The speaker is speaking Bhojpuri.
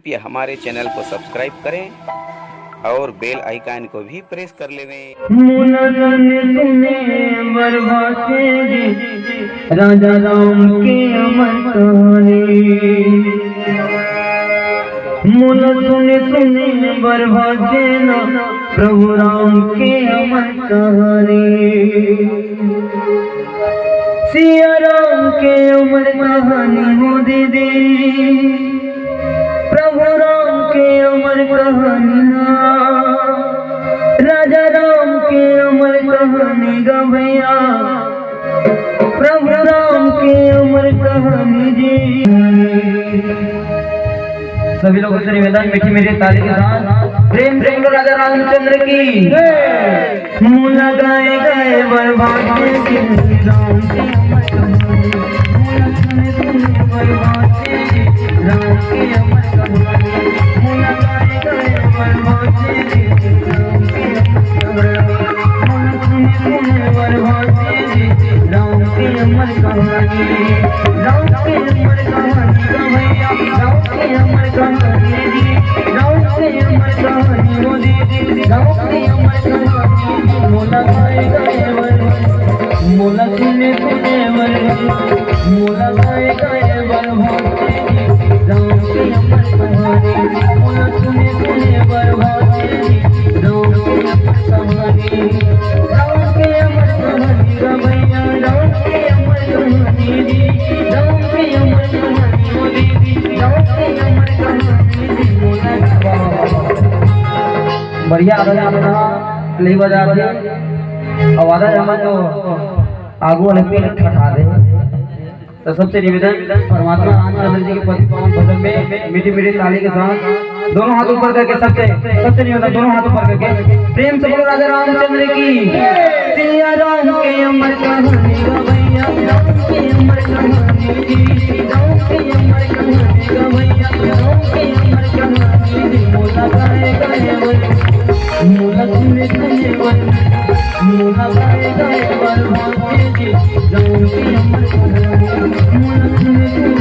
कृपया हमारे चैनल को सब्सक्राइब करें और बेल आइकन को भी प्रेस कर लें। राजा राम के अमर कहानी मुन सुने सुने बर्बादे न प्रभु राम के अमर कहानी सिया राम के अमर कहानी हो दीदी प्रभु राम के अमर कहानी राजा राम के अमर कहानी गा भैया प्रभु राम के अमर कहानी जी। सभी लोगों से निवेदन मीठी मीठी ताली के साथ प्रेम प्रेम राजा रामचंद्र की मुला गाए गाए बर्बाद की राम के अमर कहानी बर्बाद राम के अमर कहानी मुला गाए गाए बर्बाद राम के राम के अमर कहानी राम के अमर कहानी का भैया राम के अमर कहानी जी राम के अमर कहानी वो दीदी राम के अमर कहानी मोला गाए गाए मोला सुने सुने मोला गाए गाए राम के अमर कहानी मोला सुने सुने राम के अमर कहानी राम के अमर कहानी का भैया राम के अमर कहानी जी राम के अमर कहानी वो दीदी राम के अमर कहानी जी मोला बढ़िया प्ले बजा दे आवाज़ जमा तो आगू वाले पे ठठा दे। तो सबसे निवेदन परमात्मा रामचंद्र जी के पति पावन भजन में मीठी मीठी ताली के साथ दोनों हाथ ऊपर करके सबसे निवेदन दोनों हाथ ऊपर करके प्रेम से बोलो राजा रामचंद्र की सिया राम के अमर कहानी गा भैया राम के अमर कहानी जी राम के अमर कहानी गा भैया राम के अमर कहानी जी मोला गाए गाए मोला सुने सुने मोला गाए गाए जी राम के अमर कहानी मोला सुने